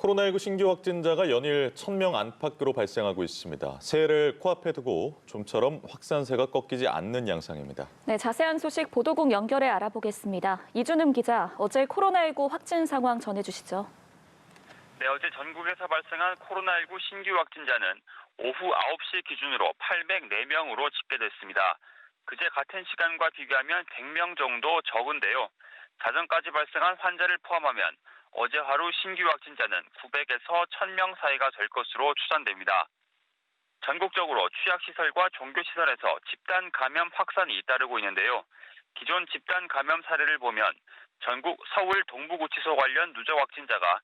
코로나19 신규 확진자가 연일 1,000명 안팎으로 발생하고 있습니다. 새해를 코앞에 두고 좀처럼 확산세가 꺾이지 않는 양상입니다. 네, 자세한 소식 보도국 연결해 알아보겠습니다. 이준음 기자, 어제 코로나19 확진 상황 전해주시죠. 네, 어제 전국에서 발생한 코로나19 신규 확진자는 오후 9시 기준으로 804명으로 집계됐습니다. 그제 같은 시간과 비교하면 100명 정도 적은데요. 자정까지 발생한 환자를 포함하면 어제 하루 신규 확진자는 900에서 1,000명 사이가 될 것으로 추산됩니다. 전국적으로 취약시설과 종교시설에서 집단 감염 확산이 잇따르고 있는데요. 기존 집단 감염 사례를 보면 전국 서울 동부구치소 관련 누적 확진자가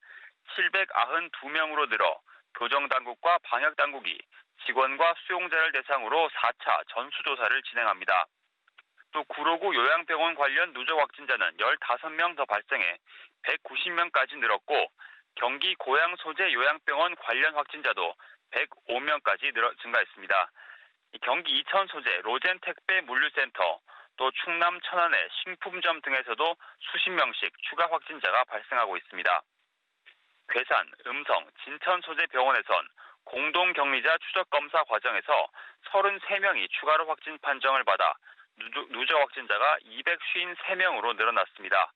792명으로 늘어 교정당국과 방역당국이 직원과 수용자를 대상으로 4차 전수조사를 진행합니다. 또 구로구 요양병원 관련 누적 확진자는 15명 더 발생해 190명까지 늘었고 경기 고양 소재 요양병원 관련 확진자도 105명까지 증가했습니다. 경기 이천 소재 로젠 택배 물류센터, 또 충남 천안의 식품점 등에서도 수십 명씩 추가 확진자가 발생하고 있습니다. 괴산, 음성, 진천 소재 병원에선 공동격리자 추적검사 과정에서 33명이 추가로 확진 판정을 받아 누적 확진자가 253명으로 늘어났습니다.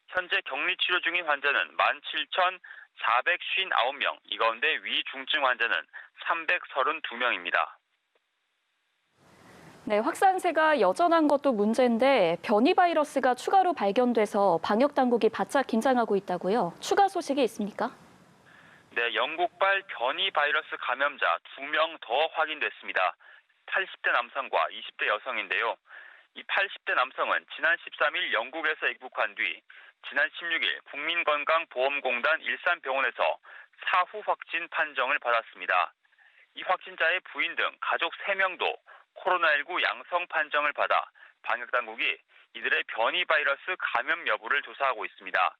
현재 격리치료 중인 환자는 17,459명, 이 가운데 위중증 환자는 332명입니다. 네, 확산세가 여전한 것도 문제인데 변이 바이러스가 추가로 발견돼서 방역당국이 바짝 긴장하고 있다고요. 추가 소식이 있습니까? 네, 영국발 변이 바이러스 감염자 2명 더 확인됐습니다. 80대 남성과 20대 여성인데요. 이 80대 남성은 지난 13일 영국에서 입국한 뒤 지난 16일 국민건강보험공단 일산병원에서 사후 확진 판정을 받았습니다. 이 확진자의 부인 등 가족 3명도 코로나19 양성 판정을 받아 방역당국이 이들의 변이 바이러스 감염 여부를 조사하고 있습니다.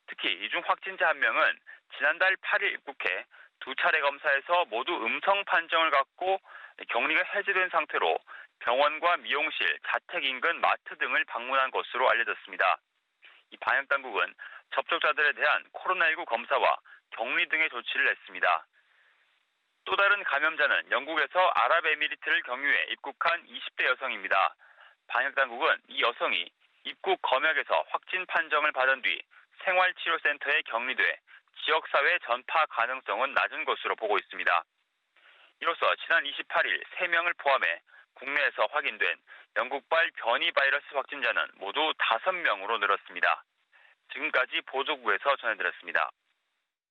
특히 이 중 확진자 1명은 지난달 8일 입국해 2차례 검사에서 모두 음성 판정을 받고 격리가 해제된 상태로 병원과 미용실, 자택 인근 마트 등을 방문한 것으로 알려졌습니다. 이 방역당국은 접촉자들에 대한 코로나19 검사와 격리 등의 조치를 했습니다. 또 다른 감염자는 영국에서 아랍에미리트를 경유해 입국한 20대 여성입니다. 방역당국은 이 여성이 입국 검역에서 확진 판정을 받은 뒤 생활치료센터에 격리돼 지역사회 전파 가능성은 낮은 것으로 보고 있습니다. 이로써 지난 28일 3명을 포함해 국내에서 확인된 영국발 변이 바이러스 확진자는 모두 5명으로 늘었습니다. 지금까지 보도국에서 전해드렸습니다.